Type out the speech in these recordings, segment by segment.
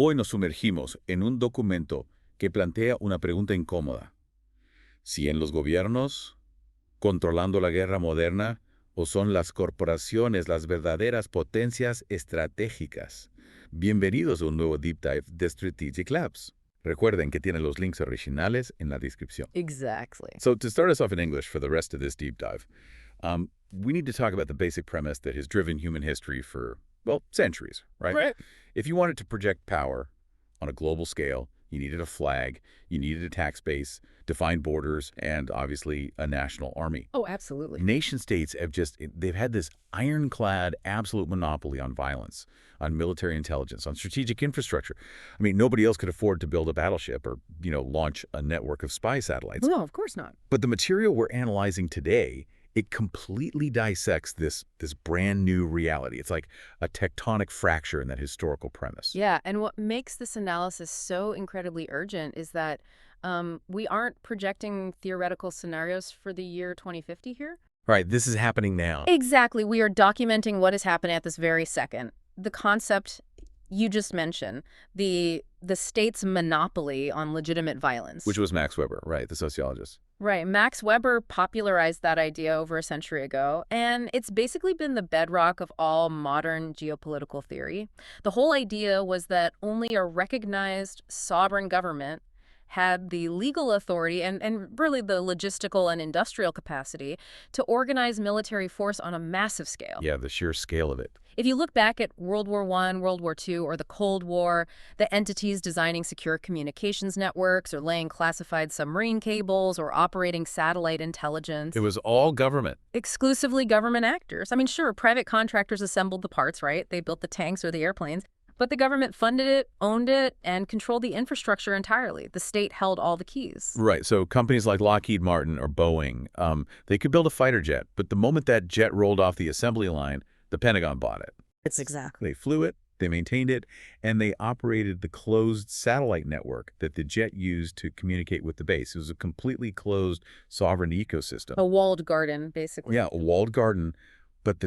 Hoy nos sumergimos en un documento que plantea una pregunta incómoda. ¿Siguen los gobiernos controlando la guerra moderna o son las corporaciones las verdaderas potencias estratégicas? Bienvenidos a un nuevo Deep Dive de Strategic Labs. Recuerden que tienen los links originales en la descripción. Exactly. So to start us off in English for the rest of this deep dive, we need to talk about the basic premise that has driven human history for, well, centuries, right? Right. If you wanted to project power on a global scale, you needed a flag, you needed a tax base, defined borders, and obviously a national army. Oh, absolutely. Nation-states they've had this ironclad absolute monopoly on violence, on military intelligence, on strategic infrastructure. I mean, nobody else could afford to build a battleship or, launch a network of spy satellites. No, of course not. But the material we're analyzing today, it completely dissects this brand new reality. It's like a tectonic fracture in that historical premise. Yeah, and what makes this analysis so incredibly urgent is that we aren't projecting theoretical scenarios for the year 2050 here. Right, this is happening now. Exactly. We are documenting what is happening at this very second. The concept you just mentioned, the state's monopoly on legitimate violence. Which was Max Weber, right, the sociologist. Right. Max Weber popularized that idea over a century ago, and it's basically been the bedrock of all modern geopolitical theory. The whole idea was that only a recognized sovereign government had the legal authority and really the logistical and industrial capacity to organize military force on a massive scale. Yeah, the sheer scale of it. If you look back at World War I, World War II, or the Cold War, the entities designing secure communications networks or laying classified submarine cables or operating satellite intelligence. It was all government. Exclusively government actors. I mean, sure, private contractors assembled the parts, right? They built the tanks or the airplanes. But the government funded it, owned it, and controlled the infrastructure entirely. The state held all the keys. Right, so companies like Lockheed Martin or Boeing, they could build a fighter jet, but the moment that jet rolled off the assembly line, the Pentagon bought it. It's exactly. They flew it, they maintained it, and they operated the closed satellite network that the jet used to communicate with the base. It was a completely closed sovereign ecosystem. A walled garden, basically. Yeah, a walled garden, but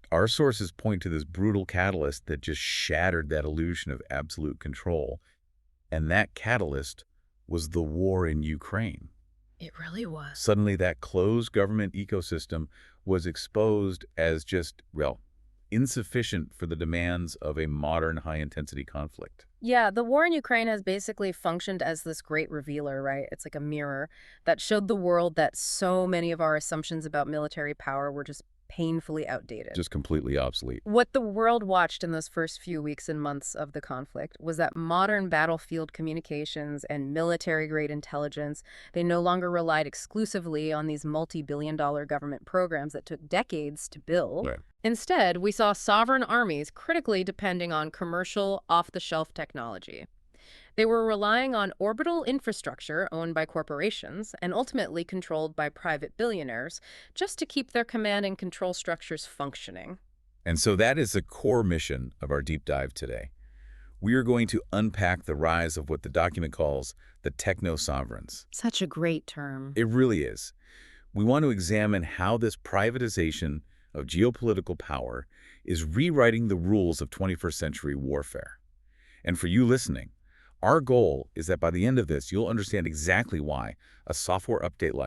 our sources point to this brutal catalyst that just shattered that illusion of absolute control. And that catalyst was the war in Ukraine. It really was. Suddenly, that closed government ecosystem was exposed as just, well, insufficient for the demands of a modern high-intensity conflict. Yeah, the war in Ukraine has basically functioned as this great revealer, right? It's like a mirror that showed the world that so many of our assumptions about military power were just painfully outdated. Just completely obsolete. What the world watched in those first few weeks and months of the conflict was that modern battlefield communications and military-grade intelligence, they no longer relied exclusively on these multi-billion-dollar government programs that took decades to build. Right. Instead, we saw sovereign armies critically depending on commercial, off-the-shelf technology. They were relying on orbital infrastructure owned by corporations and ultimately controlled by private billionaires just to keep their command and control structures functioning. And so that is the core mission of our deep dive today. We are going to unpack the rise of what the document calls the techno-sovereigns. Such a great term. It really is. We want to examine how this privatization of geopolitical power is rewriting the rules of 21st century warfare. And for you listening, our goal is that by the end of this, you'll understand exactly why a software update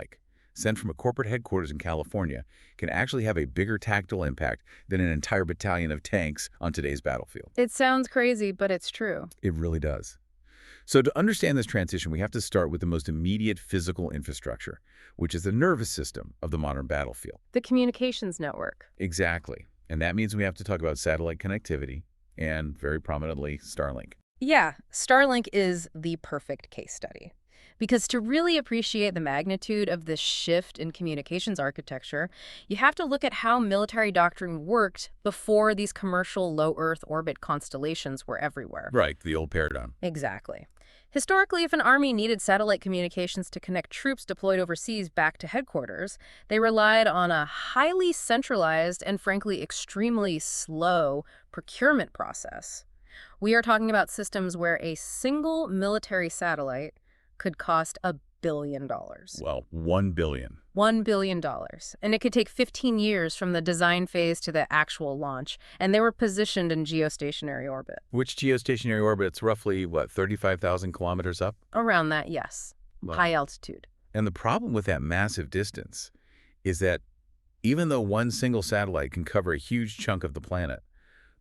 sent from a corporate headquarters in California can actually have a bigger tactical impact than an entire battalion of tanks on today's battlefield. It sounds crazy, but it's true. It really does. So to understand this transition, we have to start with the most immediate physical infrastructure, which is the nervous system of the modern battlefield. The communications network. Exactly. And that means we have to talk about satellite connectivity and, very prominently, Starlink. Yeah, Starlink is the perfect case study. Because to really appreciate the magnitude of this shift in communications architecture, you have to look at how military doctrine worked before these commercial low Earth orbit constellations were everywhere. Right, the old paradigm. Exactly. Historically, if an army needed satellite communications to connect troops deployed overseas back to headquarters, they relied on a highly centralized and, frankly, extremely slow procurement process. We are talking about systems where a single military satellite could cost $1 billion. Well, 1 billion. $1 billion. And it could take 15 years from the design phase to the actual launch. And they were positioned in geostationary orbit. Which geostationary orbit's roughly, what, 35,000 kilometers up? Around that, yes. Well, High altitude. and the problem with that massive distance is that even though one single satellite can cover a huge chunk of the planet,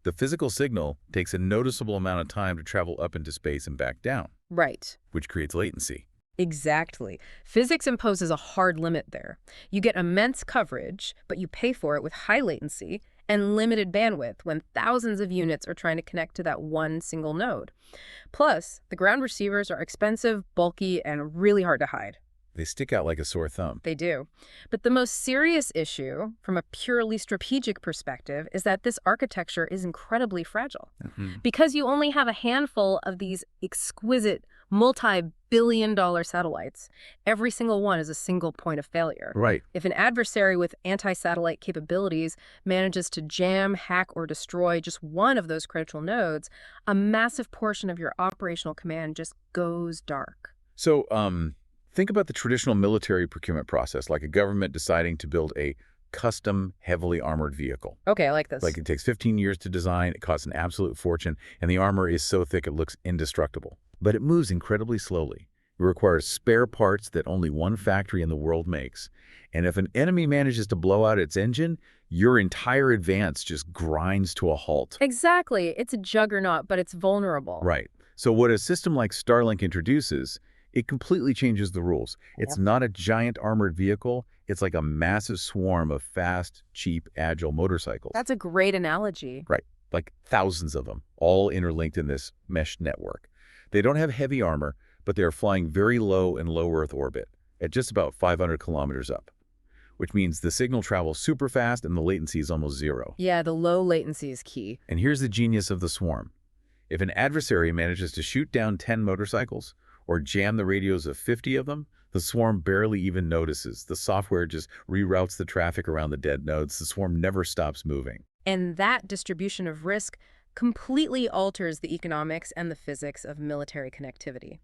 the physical signal takes a noticeable amount of time to travel up into space and back down, Right. which creates latency. Exactly. Physics imposes a hard limit there. You get immense coverage, but you pay for it with high latency and limited bandwidth when thousands of units are trying to connect to that one single node. Plus, the ground receivers are expensive, bulky, and really hard to hide. They stick out like a sore thumb. They do. But the most serious issue, from a purely strategic perspective, is that this architecture is incredibly fragile. Because you only have a handful of these exquisite, multi-billion-dollar satellites, every single one is a single point of failure. Right. If an adversary with anti-satellite capabilities manages to jam, hack, or destroy just one of those critical nodes, a massive portion of your operational command just goes dark. So, think about the traditional military procurement process, like a government deciding to build a custom, heavily armored vehicle. Okay, I like this. Like it takes 15 years to design, it costs an absolute fortune, and the armor is so thick it looks indestructible. But it moves incredibly slowly. It requires spare parts that only one factory in the world makes. And if an enemy manages to blow out its engine, your entire advance just grinds to a halt. Exactly. It's a juggernaut, but it's vulnerable. Right. So what a system like Starlink introduces, it completely changes the rules. It's not a giant armored vehicle. It's like a massive swarm of fast, cheap, agile motorcycles. That's a great analogy. Right. Like thousands of them, all interlinked in this mesh network. They don't have heavy armor, but they are flying very low in low Earth orbit at just about 500 kilometers up, which means the signal travels super fast and the latency is almost zero. Yeah, the low latency is key. And here's the genius of the swarm. If an adversary manages to shoot down 10 motorcycles or jam the radios of 50 of them, the swarm barely even notices. The software just reroutes the traffic around the dead nodes. The swarm never stops moving. And that distribution of risk completely alters the economics and the physics of military connectivity.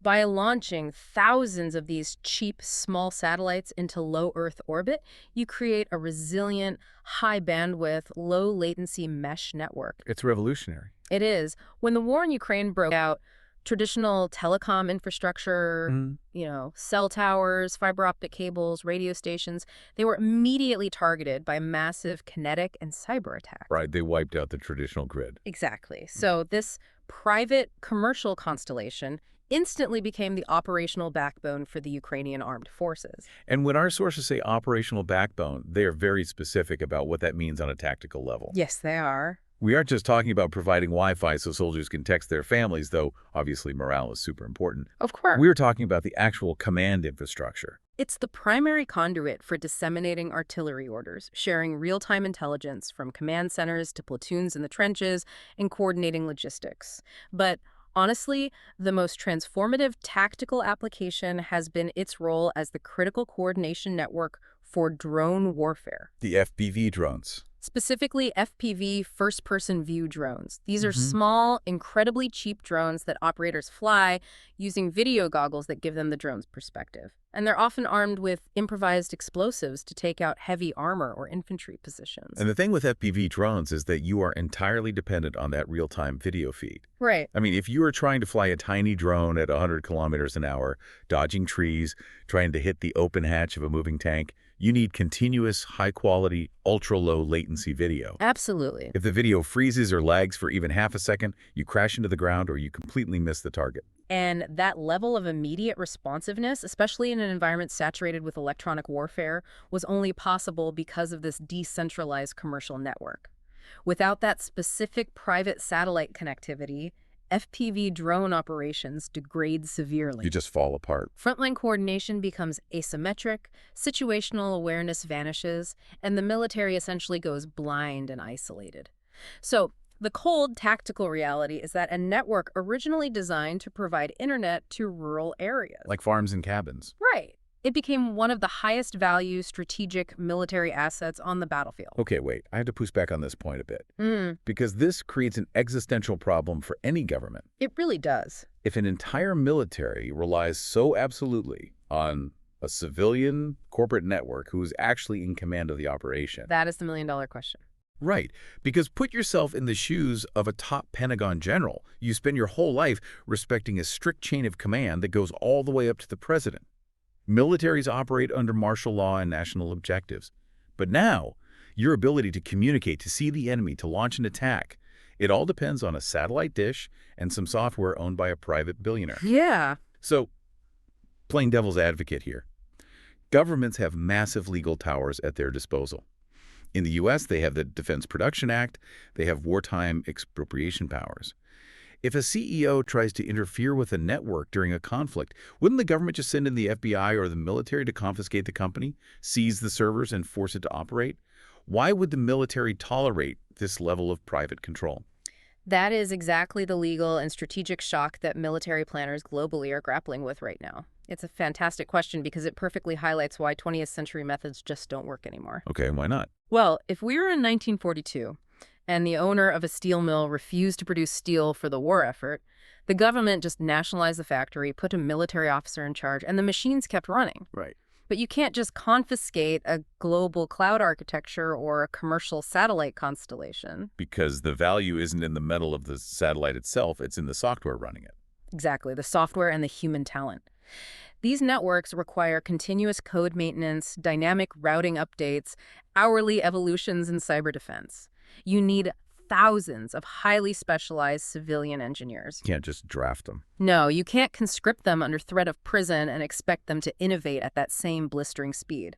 By launching thousands of these cheap, small satellites into low Earth orbit, you create a resilient, high-bandwidth, low-latency mesh network. It's revolutionary. It is. When the war in Ukraine broke out, traditional telecom infrastructure, cell towers, fiber optic cables, radio stations, they were immediately targeted by massive kinetic and cyber attacks. Right, they wiped out the traditional grid. Exactly. So this private commercial constellation instantly became the operational backbone for the Ukrainian armed forces. And when our sources say operational backbone, they are very specific about what that means on a tactical level. Yes, they are. We aren't just talking about providing Wi-Fi so soldiers can text their families, though obviously morale is super important. Of course. We're talking about the actual command infrastructure. It's the primary conduit for disseminating artillery orders, sharing real-time intelligence from command centers to platoons in the trenches, and coordinating logistics. But honestly, the most transformative tactical application has been its role as the critical coordination network for drone warfare. The FPV drones. Specifically, FPV first-person view drones. These are small, incredibly cheap drones that operators fly using video goggles that give them the drone's perspective. And they're often armed with improvised explosives to take out heavy armor or infantry positions. And the thing with FPV drones is that you are entirely dependent on that real-time video feed. Right. I mean, if you are trying to fly a tiny drone at 100 kilometers an hour, dodging trees, trying to hit the open hatch of a moving tank, you need continuous, high-quality, ultra-low latency video. Absolutely. If the video freezes or lags for even half a second, you crash into the ground or you completely miss the target. And that level of immediate responsiveness, especially in an environment saturated with electronic warfare, was only possible because of this decentralized commercial network. Without that specific private satellite connectivity, FPV drone operations degrade severely. You just fall apart. Frontline coordination becomes asymmetric, situational awareness vanishes, and the military essentially goes blind and isolated. So, the cold tactical reality is that a network originally designed to provide internet to rural areas. Like farms and cabins. Right. It became one of the highest value strategic military assets on the battlefield. Okay, wait. I have to push back on this point a bit. Mm, Because this creates an existential problem for any government. it really does. If an entire military relies so absolutely on a civilian corporate network who is actually in command of the operation. That is the million-dollar question. Right, because put yourself in the shoes of a top Pentagon general. You spend your whole life respecting a strict chain of command that goes all the way up to the president. Militaries operate under martial law and national objectives. But now, your ability to communicate, to see the enemy, to launch an attack, it all depends on a satellite dish and some software owned by a private billionaire. Yeah. So, playing devil's advocate here, governments have massive legal towers at their disposal. In the U.S., they have the Defense Production Act. They have wartime expropriation powers. If a CEO tries to interfere with a network during a conflict, wouldn't the government just send in the FBI or the military to confiscate the company, seize the servers, and force it to operate? Why would the military tolerate this level of private control? That is exactly the legal and strategic shock that military planners globally are grappling with right now. It's a fantastic question because it perfectly highlights why 20th century methods just don't work anymore. Okay, why not? Well, if we were in 1942 and the owner of a steel mill refused to produce steel for the war effort, the government just nationalized the factory, put a military officer in charge, and the machines kept running. Right. But you can't just confiscate a global cloud architecture or a commercial satellite constellation. Because the value isn't in the metal of the satellite itself, it's in the software running it. Exactly, the software and the human talent. These networks require continuous code maintenance, dynamic routing updates, hourly evolutions in cyber defense. You need thousands of highly specialized civilian engineers. You can't just draft them. No, you can't conscript them under threat of prison and expect them to innovate at that same blistering speed.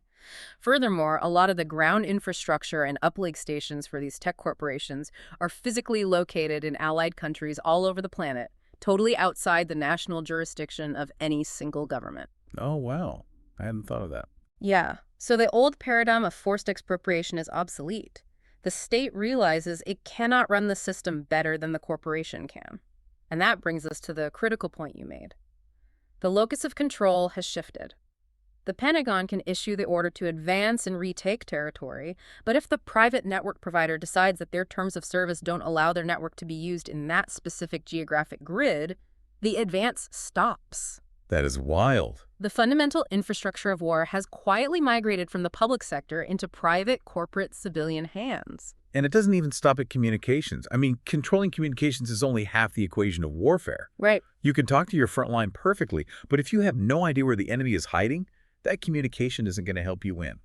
Furthermore, a lot of the ground infrastructure and uplink stations for these tech corporations are physically located in allied countries all over the planet, totally outside the national jurisdiction of any single government. Oh, wow. I hadn't thought of that. Yeah, so the old paradigm of forced expropriation is obsolete. The state realizes it cannot run the system better than the corporation can. And that brings us to the critical point you made. The locus of control has shifted. The Pentagon can issue the order to advance and retake territory, but if the private network provider decides that their terms of service don't allow their network to be used in that specific geographic grid, the advance stops. That is wild. The fundamental infrastructure of war has quietly migrated from the public sector into private, corporate, civilian hands. And it doesn't even stop at communications. I mean, controlling communications is only half the equation of warfare. Right. You can talk to your front line perfectly, but if you have no idea where the enemy is hiding, that communication isn't going to help you win.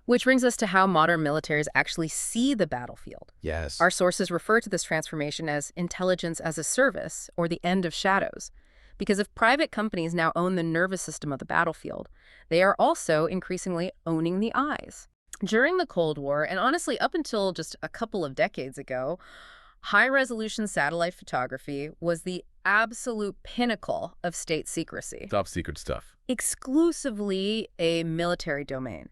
Which brings us to how modern militaries actually see the battlefield. Yes. Our sources refer to this transformation as intelligence as a service, or the end of shadows. Because if private companies now own the nervous system of the battlefield, they are also increasingly owning the eyes. During the Cold War, and honestly up until just a couple of decades ago, high-resolution satellite photography was the absolute pinnacle of state secrecy. Top secret stuff. Exclusively a military domain.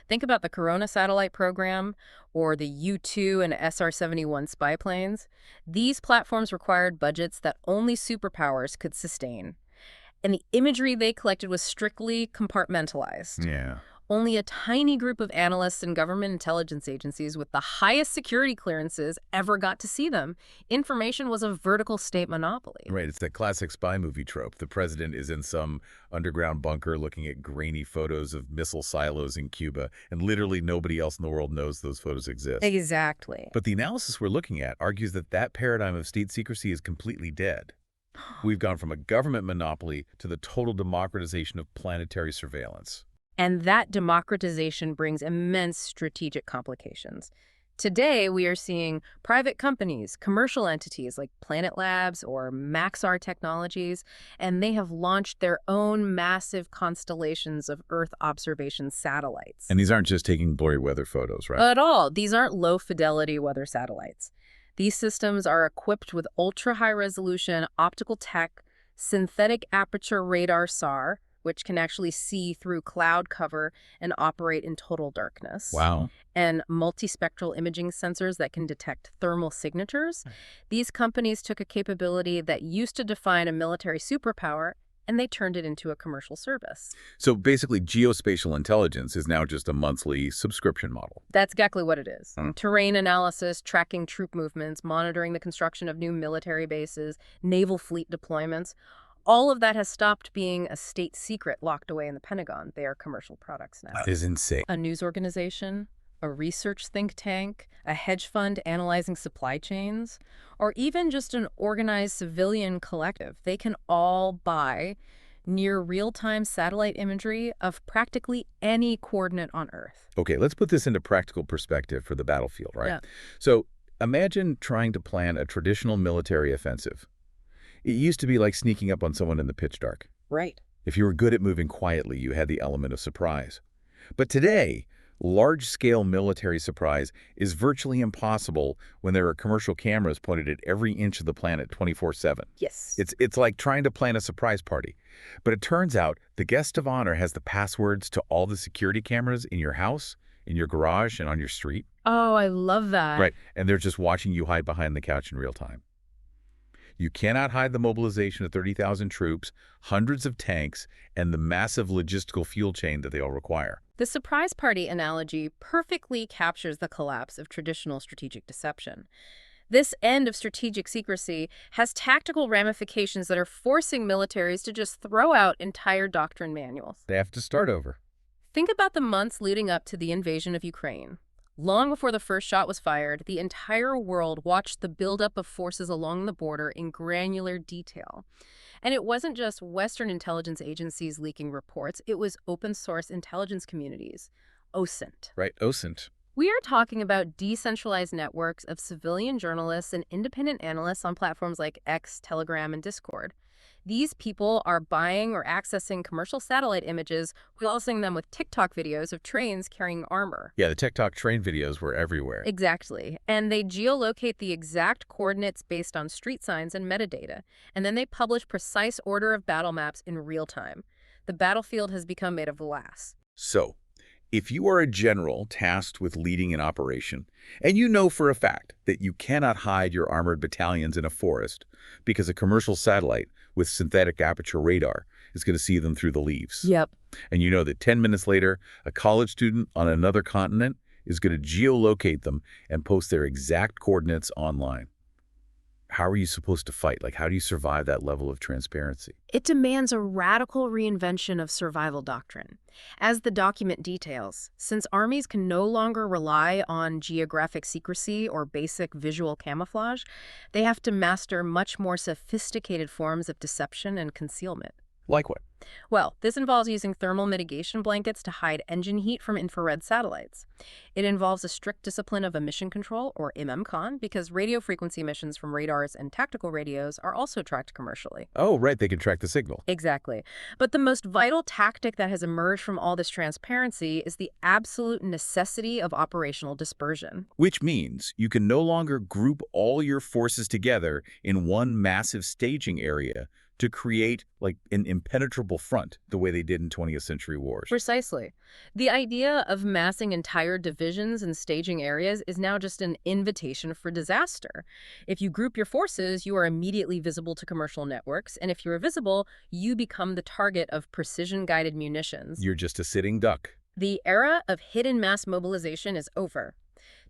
Think about the Corona satellite program or the U-2 and SR-71 spy planes. These platforms required budgets that only superpowers could sustain. And the imagery they collected was strictly compartmentalized. Yeah. Only a tiny group of analysts and government intelligence agencies with the highest security clearances ever got to see them. Information was a vertical state monopoly. Right, it's that classic spy movie trope. The president is in some underground bunker looking at grainy photos of missile silos in Cuba, and literally nobody else in the world knows those photos exist. Exactly. But the analysis we're looking at argues that that paradigm of state secrecy is completely dead. We've gone from a government monopoly to the total democratization of planetary surveillance. And that democratization brings immense strategic complications. Today, we are seeing private companies, commercial entities like Planet Labs or Maxar Technologies, and they have launched their own massive constellations of Earth observation satellites. And these aren't just taking blurry weather photos, right? At all. These aren't low-fidelity weather satellites. These systems are equipped with ultra-high-resolution optical tech, synthetic aperture radar SAR, which can actually see through cloud cover and operate in total darkness. Wow. And multispectral imaging sensors that can detect thermal signatures. These companies took a capability that used to define a military superpower and they turned it into a commercial service. So basically, geospatial intelligence is now just a monthly subscription model. That's exactly what it is. Hmm. Terrain analysis, tracking troop movements, monitoring the construction of new military bases, naval fleet deployments. All of that has stopped being a state secret locked away in the Pentagon. They are commercial products now. That is insane. A news organization, a research think tank, a hedge fund analyzing supply chains, or even just an organized civilian collective, they can all buy near real-time satellite imagery of practically any coordinate on Earth. Okay, let's put this into practical perspective for the battlefield, right? Yeah. So imagine trying to plan a traditional military offensive. It used to be like sneaking up on someone in the pitch dark. Right. If you were good at moving quietly, you had the element of surprise. But today, large-scale military surprise is virtually impossible when there are commercial cameras pointed at every inch of the planet 24/7. Yes. It's like trying to plan a surprise party. But it turns out the guest of honor has the passwords to all the security cameras in your house, in your garage, and on your street. Oh, I love that. Right, and they're just watching you hide behind the couch in real time. You cannot hide the mobilization of 30,000 troops, hundreds of tanks, and the massive logistical fuel chain that they all require. The surprise party analogy perfectly captures the collapse of traditional strategic deception. This end of strategic secrecy has tactical ramifications that are forcing militaries to just throw out entire doctrine manuals. They have to start over. Think about the months leading up to the invasion of Ukraine. Long before the first shot was fired, the entire world watched the buildup of forces along the border in granular detail. And it wasn't just Western intelligence agencies leaking reports, it was open-source intelligence communities, OSINT. Right, OSINT. We are talking about decentralized networks of civilian journalists and independent analysts on platforms like X, Telegram, and Discord. These people are buying or accessing commercial satellite images while sending them with TikTok videos of trains carrying armor. Yeah, the TikTok train videos were everywhere. Exactly. And they geolocate the exact coordinates based on street signs and metadata. And then they publish precise order of battle maps in real time. The battlefield has become made of glass. So, if you are a general tasked with leading an operation, and you know for a fact that you cannot hide your armored battalions in a forest because a commercial satellite with synthetic aperture radar is going to see them through the leaves. Yep. And you know that 10 minutes later, a college student on another continent is going to geolocate them and post their exact coordinates online. How are you supposed to fight? Like, how do you survive that level of transparency? It demands a radical reinvention of survival doctrine. As the document details, since armies can no longer rely on geographic secrecy or basic visual camouflage, they have to master much more sophisticated forms of deception and concealment. Like what? Well, this involves using thermal mitigation blankets to hide engine heat from infrared satellites. It involves a strict discipline of emission control, or MMCON, because radio frequency emissions from radars and tactical radios are also tracked commercially. Oh, right, they can track the signal. Exactly. But the most vital tactic that has emerged from all this transparency is the absolute necessity of operational dispersion. Which means you can no longer group all your forces together in one massive staging area to create like an impenetrable front the way they did in 20th century wars. Precisely. The idea of massing entire divisions and staging areas is now just an invitation for disaster. If you group your forces, you are immediately visible to commercial networks, and if you're visible, you become the target of precision-guided munitions. You're just a sitting duck. The era of hidden mass mobilization is over.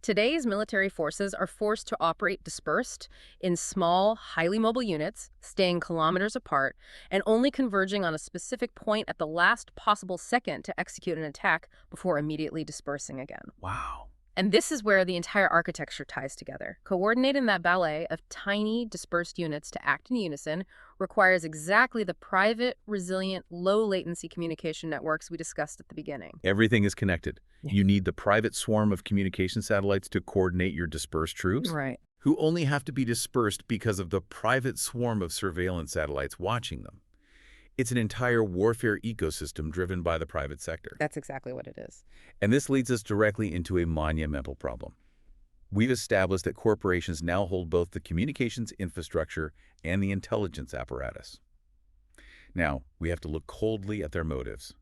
Today's military forces are forced to operate dispersed in small, highly mobile units, staying kilometers apart, and only converging on a specific point at the last possible second to execute an attack before immediately dispersing again. Wow. And this is where the entire architecture ties together. Coordinating that ballet of tiny, dispersed units to act in unison requires exactly the private, resilient, low-latency communication networks we discussed at the beginning. Everything is connected. Yeah. You need the private swarm of communication satellites to coordinate your dispersed troops, Right. who only have to be dispersed because of the private swarm of surveillance satellites watching them. It's an entire warfare ecosystem driven by the private sector. That's exactly what it is. And this leads us directly into a monumental problem. We've established that corporations now hold both the communications infrastructure and the intelligence apparatus. Now, we have to look coldly at their motives.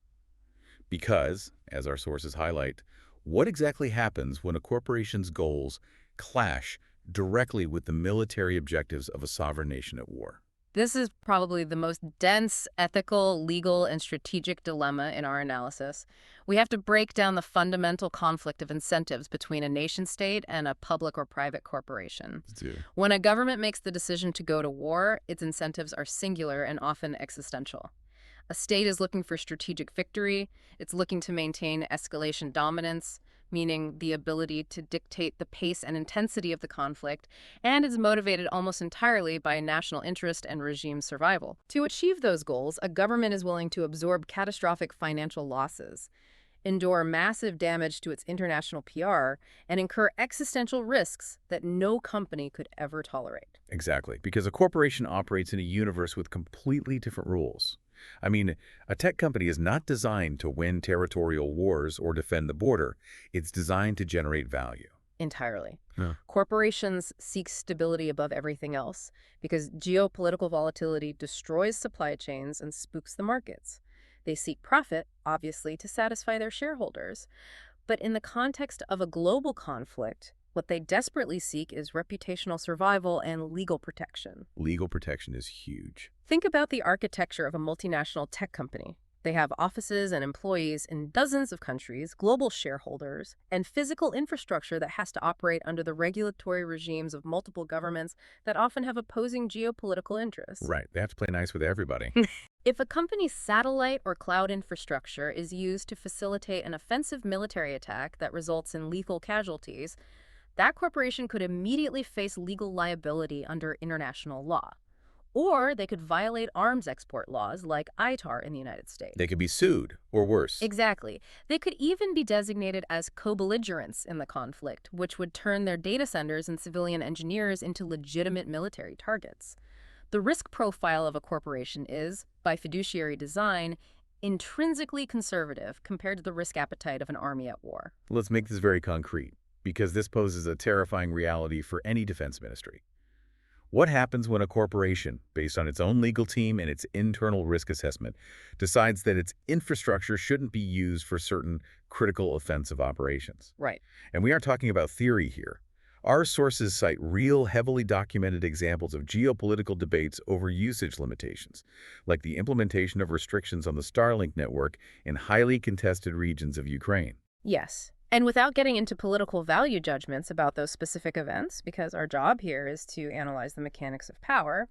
Because, as our sources highlight, what exactly happens when a corporation's goals clash directly with the military objectives of a sovereign nation at war? This is probably the most dense ethical, legal, and strategic dilemma in our analysis. We have to break down the fundamental conflict of incentives between a nation-state and a public or private corporation. Let's do. When a government makes the decision to go to war, its incentives are singular and often existential. A state is looking for strategic victory. It's looking to maintain escalation dominance, meaning the ability to dictate the pace and intensity of the conflict, and is motivated almost entirely by national interest and regime survival. To achieve those goals, a government is willing to absorb catastrophic financial losses, endure massive damage to its international PR, and incur existential risks that no company could ever tolerate. Exactly, because a corporation operates in a universe with completely different rules. I mean, a tech company is not designed to win territorial wars or defend the border. It's designed to generate value. Entirely. Yeah. Corporations seek stability above everything else because geopolitical volatility destroys supply chains and spooks the markets. They seek profit, obviously, to satisfy their shareholders. But in the context of a global conflict, what they desperately seek is reputational survival and legal protection. Legal protection is huge. Think about the architecture of a multinational tech company. They have offices and employees in dozens of countries, global shareholders, and physical infrastructure that has to operate under the regulatory regimes of multiple governments that often have opposing geopolitical interests. Right. They have to play nice with everybody. If a company's satellite or cloud infrastructure is used to facilitate an offensive military attack that results in lethal casualties, that corporation could immediately face legal liability under international law. Or they could violate arms export laws like ITAR in the United States. They could be sued, or worse. Exactly. They could even be designated as co-belligerents in the conflict, which would turn their data centers and civilian engineers into legitimate military targets. The risk profile of a corporation is, by fiduciary design, intrinsically conservative compared to the risk appetite of an army at war. Let's make this very concrete, because this poses a terrifying reality for any defense ministry. What happens when a corporation, based on its own legal team and its internal risk assessment, decides that its infrastructure shouldn't be used for certain critical offensive operations? Right. And we aren't talking about theory here. Our sources cite real, heavily documented examples of geopolitical debates over usage limitations, like the implementation of restrictions on the Starlink network in highly contested regions of Ukraine. Yes. And without getting into political value judgments about those specific events, because our job here is to analyze the mechanics of power,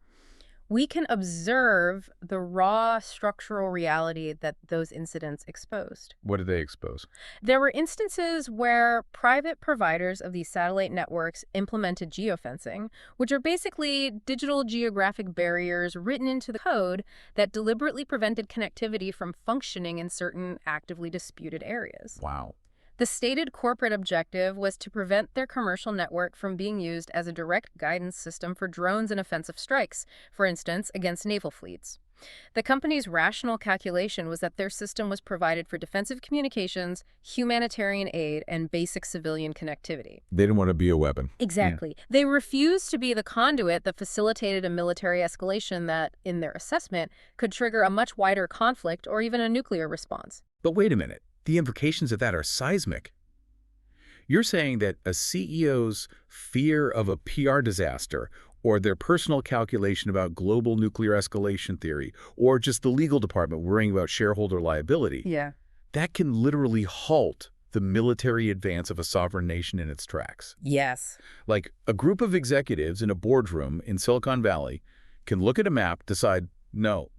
we can observe the raw structural reality that those incidents exposed. What did they expose? There were instances where private providers of these satellite networks implemented geofencing, which are basically digital geographic barriers written into the code that deliberately prevented connectivity from functioning in certain actively disputed areas. Wow. The stated corporate objective was to prevent their commercial network from being used as a direct guidance system for drones and offensive strikes, for instance, against naval fleets. The company's rational calculation was that their system was provided for defensive communications, humanitarian aid, and basic civilian connectivity. They didn't want to be a weapon. Exactly. Yeah. They refused to be the conduit that facilitated a military escalation that, in their assessment, could trigger a much wider conflict or even a nuclear response. But wait a minute. The implications of that are seismic. You're saying that a CEO's fear of a PR disaster, or their personal calculation about global nuclear escalation theory, or just the legal department worrying about shareholder liability, that can literally halt the military advance of a sovereign nation in its tracks. Yes. Like a group of executives in a boardroom in Silicon Valley can look at a map, decide, no,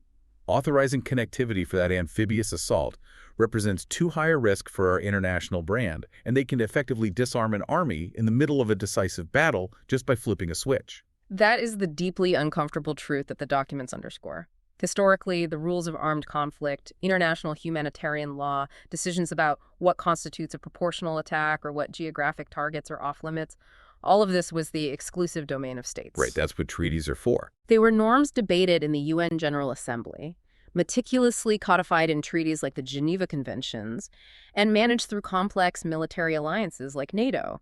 authorizing connectivity for that amphibious assault represents too high a risk for our international brand, and they can effectively disarm an army in the middle of a decisive battle just by flipping a switch. That is the deeply uncomfortable truth that the documents underscore. Historically, the rules of armed conflict, international humanitarian law, decisions about what constitutes a proportional attack or what geographic targets are off-limits, all of this was the exclusive domain of states. Right, that's what treaties are for. They were norms debated in the UN General Assembly, meticulously codified in treaties like the Geneva Conventions, and managed through complex military alliances like NATO.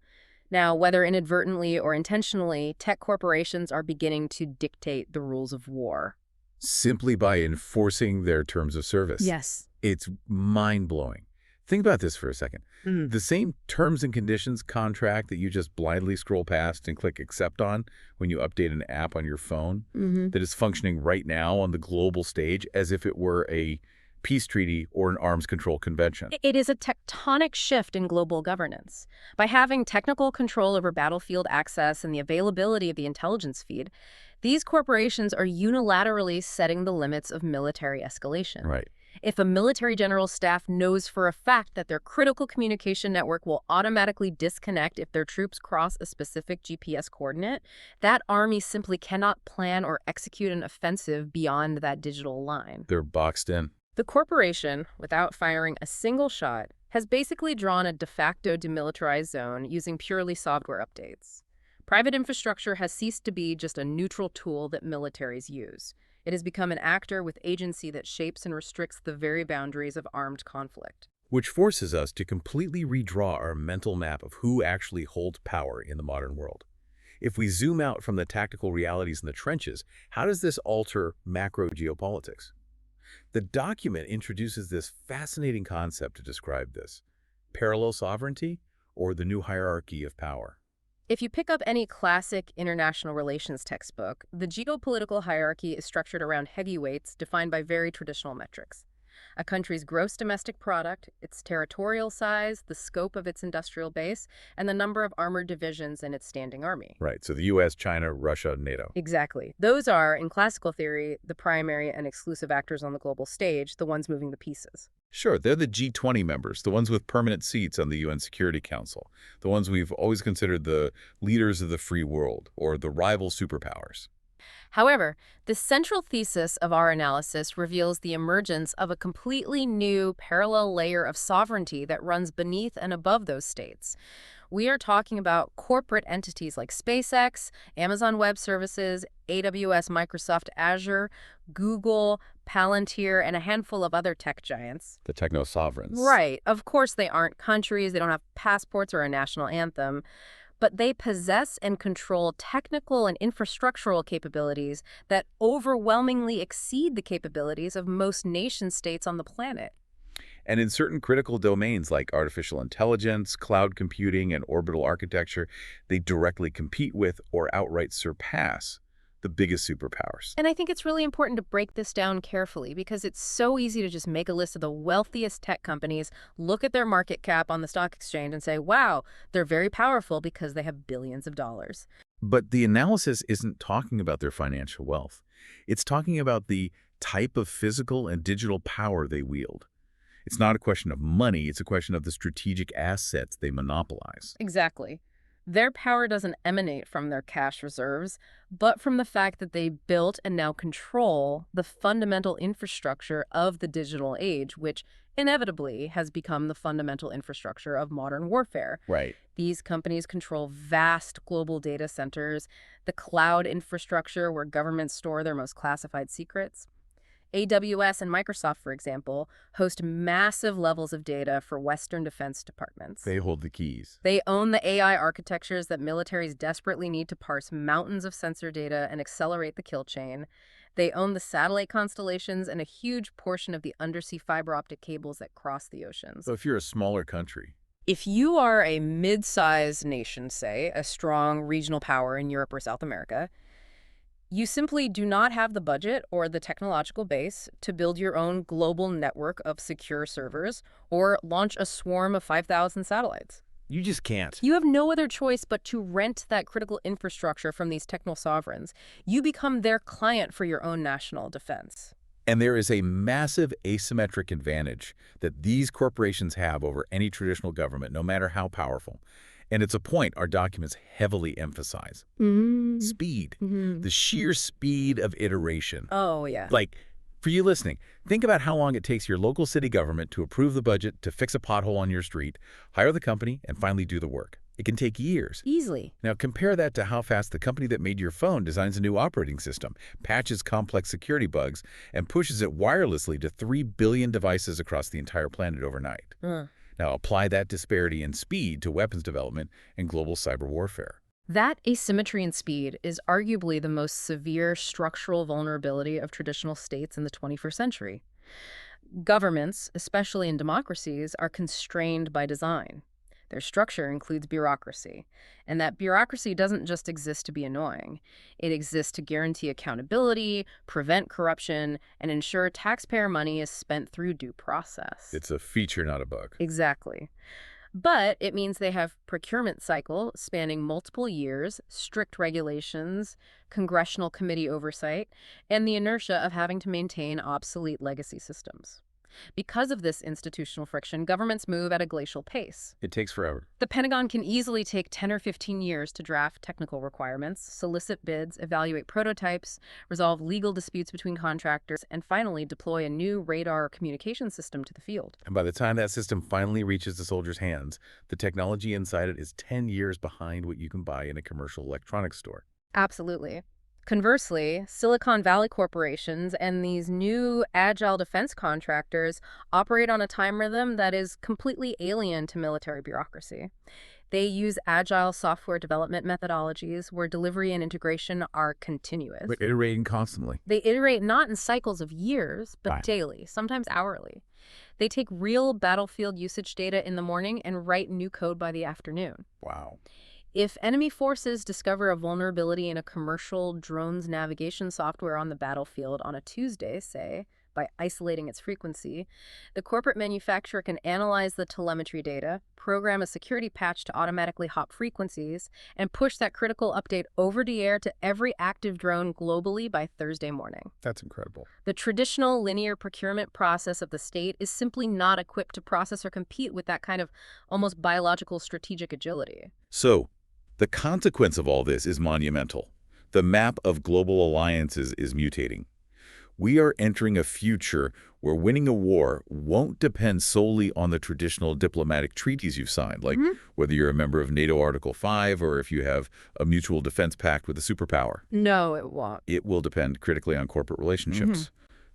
Now, whether inadvertently or intentionally, tech corporations are beginning to dictate the rules of war. Simply by enforcing their terms of service. Yes. It's mind-blowing. Think about this for a second. Mm. The same terms and conditions contract that you just blindly scroll past and click accept on when you update an app on your phone Hmm. that is functioning right now on the global stage as if it were a peace treaty or an arms control convention. It is a tectonic shift in global governance. By having technical control over battlefield access and the availability of the intelligence feed, these corporations are unilaterally setting the limits of military escalation. Right. If a military general's staff knows for a fact that their critical communication network will automatically disconnect if their troops cross a specific GPS coordinate, that army simply cannot plan or execute an offensive beyond that digital line. They're boxed in. The corporation, without firing a single shot, has basically drawn a de facto demilitarized zone using purely software updates. Private infrastructure has ceased to be just a neutral tool that militaries use. It has become an actor with agency that shapes and restricts the very boundaries of armed conflict. Which forces us to completely redraw our mental map of who actually holds power in the modern world. If we zoom out from the tactical realities in the trenches, how does this alter macro geopolitics? The document introduces this fascinating concept to describe this: parallel sovereignty, or the new hierarchy of power. If you pick up any classic international relations textbook, the geopolitical hierarchy is structured around heavyweights defined by very traditional metrics. A country's gross domestic product, its territorial size, the scope of its industrial base, and the number of armored divisions in its standing army. Right, so the US, China, Russia, NATO. Exactly. Those are, in classical theory, the primary and exclusive actors on the global stage, the ones moving the pieces. Sure, they're the G20 members, the ones with permanent seats on the UN Security Council, the ones we've always considered the leaders of the free world, or the rival superpowers. However, the central thesis of our analysis reveals the emergence of a completely new parallel layer of sovereignty that runs beneath and above those states. We are talking about corporate entities like SpaceX, Amazon Web Services, AWS, Microsoft Azure, Google, Palantir, and a handful of other tech giants. The techno-sovereigns. Right. Of course, they aren't countries, they don't have passports or a national anthem, but they possess and control technical and infrastructural capabilities that overwhelmingly exceed the capabilities of most nation-states on the planet. And in certain critical domains like artificial intelligence, cloud computing, and orbital architecture, they directly compete with or outright surpass the biggest superpowers. And I think it's really important to break this down carefully because it's so easy to just make a list of the wealthiest tech companies, look at their market cap on the stock exchange and say, wow, they're very powerful because they have billions of dollars. But the analysis isn't talking about their financial wealth. It's talking about the type of physical and digital power they wield. It's not a question of money, it's a question of the strategic assets they monopolize. Exactly. Their power doesn't emanate from their cash reserves, but from the fact that they built and now control the fundamental infrastructure of the digital age, which inevitably has become the fundamental infrastructure of modern warfare. Right. These companies control vast global data centers, the cloud infrastructure where governments store their most classified secrets. AWS and Microsoft, for example, host massive levels of data for Western defense departments. They hold the keys. They own the AI architectures that militaries desperately need to parse mountains of sensor data and accelerate the kill chain. They own the satellite constellations and a huge portion of the undersea fiber optic cables that cross the oceans. So if you're a smaller country, If you are a mid-sized nation, say, a strong regional power in Europe or South America, you simply do not have the budget or the technological base to build your own global network of secure servers or launch a swarm of 5,000 satellites. you just can't. You have no other choice but to rent that critical infrastructure from these techno-sovereigns. You become their client for your own national defense. And there is a massive asymmetric advantage that these corporations have over any traditional government, no matter how powerful. And it's a point our documents heavily emphasize. Speed. The sheer speed of iteration. Oh, yeah. Like, for you listening, think about how long it takes your local city government to approve the budget to fix a pothole on your street, hire the company, and finally do the work. It can take years. Easily. Now compare that to how fast the company that made your phone designs a new operating system, patches complex security bugs, and pushes it wirelessly to 3 billion devices across the entire planet overnight. Now apply that disparity in speed to weapons development and global cyber warfare. That asymmetry in speed is arguably the most severe structural vulnerability of traditional states in the 21st century. Governments, especially in democracies, are constrained by design. Their structure includes bureaucracy, and that bureaucracy doesn't just exist to be annoying. It exists to guarantee accountability, prevent corruption, and ensure taxpayer money is spent through due process. It's a feature, not a bug. Exactly. But it means they have procurement cycle spanning multiple years, strict regulations, congressional committee oversight, and the inertia of having to maintain obsolete legacy systems. Because of this institutional friction, governments move at a glacial pace. It takes forever. The Pentagon can easily take 10 or 15 years to draft technical requirements, solicit bids, evaluate prototypes, resolve legal disputes between contractors, and finally deploy a new radar communication system to the field. And by the time that system finally reaches the soldier's hands, the technology inside it is 10 years behind what you can buy in a commercial electronics store. Absolutely. Conversely, Silicon Valley corporations and these new agile defense contractors operate on a time rhythm that is completely alien to military bureaucracy. They use agile software development methodologies where delivery and integration are continuous. But iterating constantly. They iterate not in cycles of years, but Right. daily, sometimes hourly. They take real battlefield usage data in the morning and write new code by the afternoon. Wow. If enemy forces discover a vulnerability in a commercial drone's navigation software on the battlefield on a Tuesday, say, by isolating its frequency, the corporate manufacturer can analyze the telemetry data, program a security patch to automatically hop frequencies, and push that critical update over the air to every active drone globally by Thursday morning. That's incredible. The traditional linear procurement process of the state is simply not equipped to process or compete with that kind of almost biological strategic agility. So, the consequence of all this is monumental. The map of global alliances is mutating. We are entering a future where winning a war won't depend solely on the traditional diplomatic treaties you've signed, like whether you're a member of NATO Article 5 or if you have a mutual defense pact with a superpower. No, it won't. It will depend critically on corporate relationships.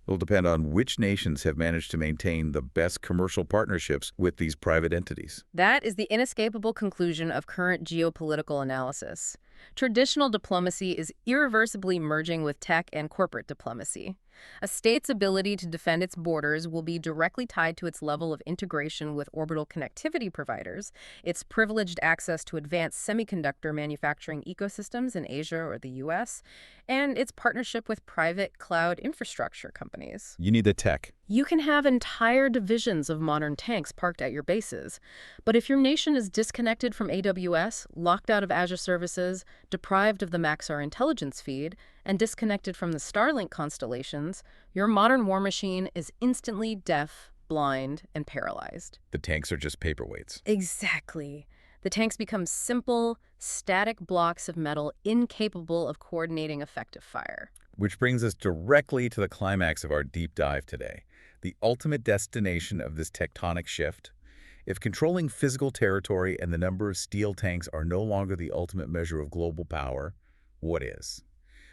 It will depend on which nations have managed to maintain the best commercial partnerships with these private entities. That is the inescapable conclusion of current geopolitical analysis. Traditional diplomacy is irreversibly merging with tech and corporate diplomacy. A state's ability to defend its borders will be directly tied to its level of integration with orbital connectivity providers, its privileged access to advanced semiconductor manufacturing ecosystems in Asia or the US, and its partnership with private cloud infrastructure companies. You need the tech. You can have entire divisions of modern tanks parked at your bases, but if your nation is disconnected from AWS, locked out of Azure services, deprived of the Maxar intelligence feed, and disconnected from the Starlink constellations, your modern war machine is instantly deaf, blind, and paralyzed. The tanks are just paperweights. Exactly. The tanks become simple, static blocks of metal incapable of coordinating effective fire. Which brings us directly to the climax of our deep dive today, the ultimate destination of this tectonic shift. If controlling physical territory and the number of steel tanks are no longer the ultimate measure of global power, what is?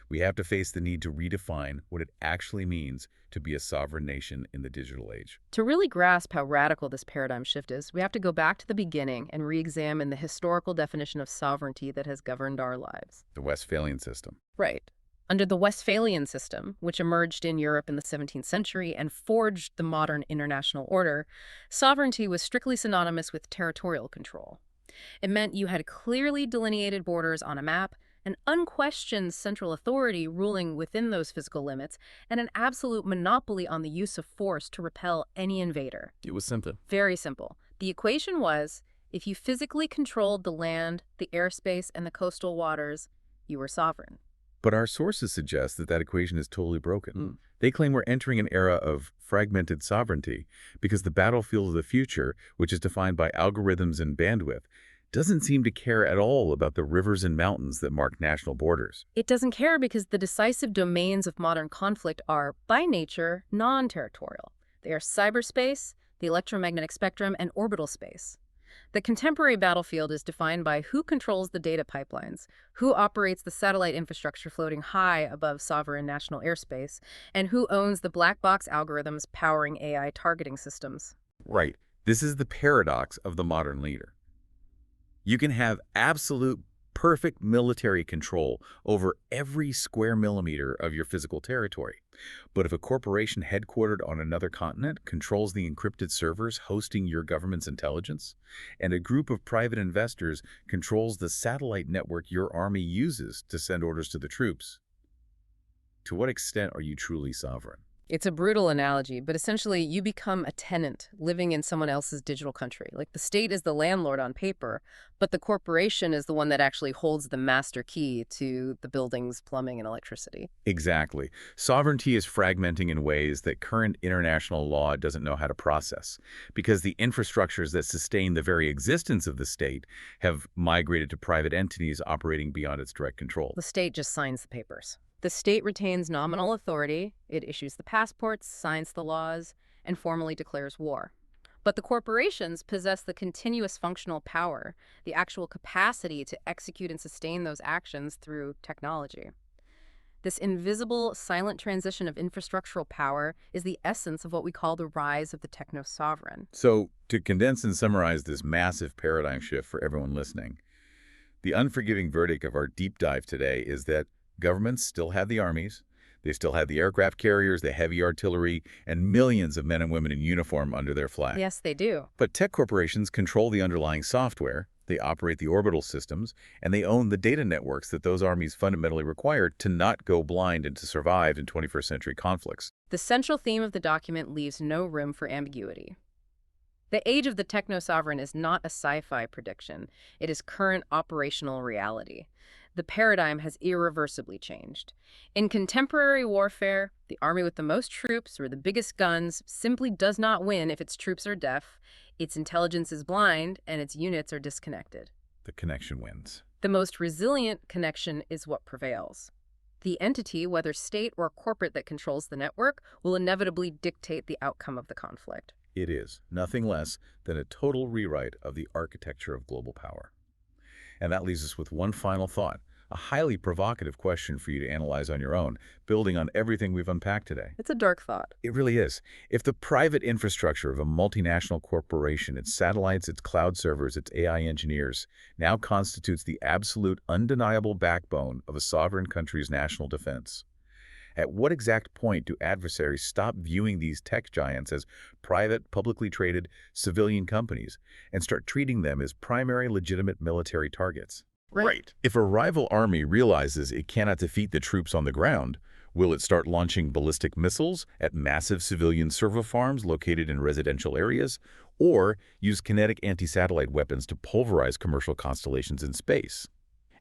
We have to face the need to redefine what it actually means to be a sovereign nation in the digital age. To really grasp how radical this paradigm shift is, we have to go back to the beginning and re-examine the historical definition of sovereignty that has governed our lives. The Westphalian system. Right. Under the Westphalian system, which emerged in Europe in the 17th century and forged the modern international order, sovereignty was strictly synonymous with territorial control. It meant you had clearly delineated borders on a map, an unquestioned central authority ruling within those physical limits, and an absolute monopoly on the use of force to repel any invader. It was simple. Very simple. The equation was, if you physically controlled the land, the airspace, and the coastal waters, you were sovereign. But our sources suggest that that equation is totally broken. They claim we're entering an era of fragmented sovereignty because the battlefield of the future, which is defined by algorithms and bandwidth, doesn't seem to care at all about the rivers and mountains that mark national borders. It doesn't care because the decisive domains of modern conflict are, by nature, non-territorial. They are cyberspace, the electromagnetic spectrum, and orbital space. The contemporary battlefield is defined by who controls the data pipelines, who operates the satellite infrastructure floating high above sovereign national airspace, and who owns the black box algorithms powering AI targeting systems. Right. This is the paradox of the modern leader. You can have absolute perfect military control over every square millimeter of your physical territory. But if a corporation headquartered on another continent controls the encrypted servers hosting your government's intelligence, and a group of private investors controls the satellite network your army uses to send orders to the troops, to what extent are you truly sovereign? It's a brutal analogy, but essentially you become a tenant living in someone else's digital country. Like the state is the landlord on paper, but the corporation is the one that actually holds the master key to the building's plumbing and electricity. Exactly. Sovereignty is fragmenting in ways that current international law doesn't know how to process, because the infrastructures that sustain the very existence of the state have migrated to private entities operating beyond its direct control. The state just signs the papers. The state retains nominal authority, it issues the passports, signs the laws, and formally declares war. But the corporations possess the continuous functional power, the actual capacity to execute and sustain those actions through technology. This invisible, silent transition of infrastructural power is the essence of what we call the rise of the techno-sovereign. So, to condense and summarize this massive paradigm shift for everyone listening, the unforgiving verdict of our deep dive today is that governments still have the armies, they still have the aircraft carriers, the heavy artillery, and millions of men and women in uniform under their flag. Yes, they do. But tech corporations control the underlying software, they operate the orbital systems, and they own the data networks that those armies fundamentally require to not go blind and to survive in 21st century conflicts. The central theme of the document leaves no room for ambiguity. The age of the techno-sovereign is not a sci-fi prediction. It is current operational reality. The paradigm has irreversibly changed. In contemporary warfare, the army with the most troops or the biggest guns simply does not win if its troops are deaf, its intelligence is blind, and its units are disconnected. The connection wins. The most resilient connection is what prevails. The entity, whether state or corporate, that controls the network will inevitably dictate the outcome of the conflict. It is nothing less than a total rewrite of the architecture of global power. And that leaves us with one final thought, a highly provocative question for you to analyze on your own, building on everything we've unpacked today. It's a dark thought. It really is. If the private infrastructure of a multinational corporation, its satellites, its cloud servers, its AI engineers, now constitutes the absolute, undeniable backbone of a sovereign country's national defense, at what exact point do adversaries stop viewing these tech giants as private, publicly traded, civilian companies and start treating them as primary legitimate military targets? Right. If a rival army realizes it cannot defeat the troops on the ground, will it start launching ballistic missiles at massive civilian server farms located in residential areas, or use kinetic anti-satellite weapons to pulverize commercial constellations in space?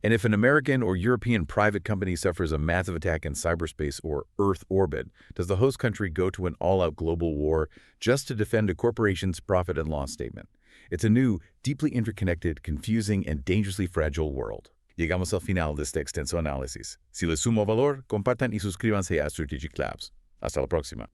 And if an American or European private company suffers a massive attack in cyberspace or Earth orbit, does the host country go to an all-out global war just to defend a corporation's profit and loss statement? It's a new, deeply interconnected, confusing, and dangerously fragile world. Llegamos al final de este extenso análisis. Si les sumo valor, compartan y suscríbanse a Strategic Labs. Hasta la próxima.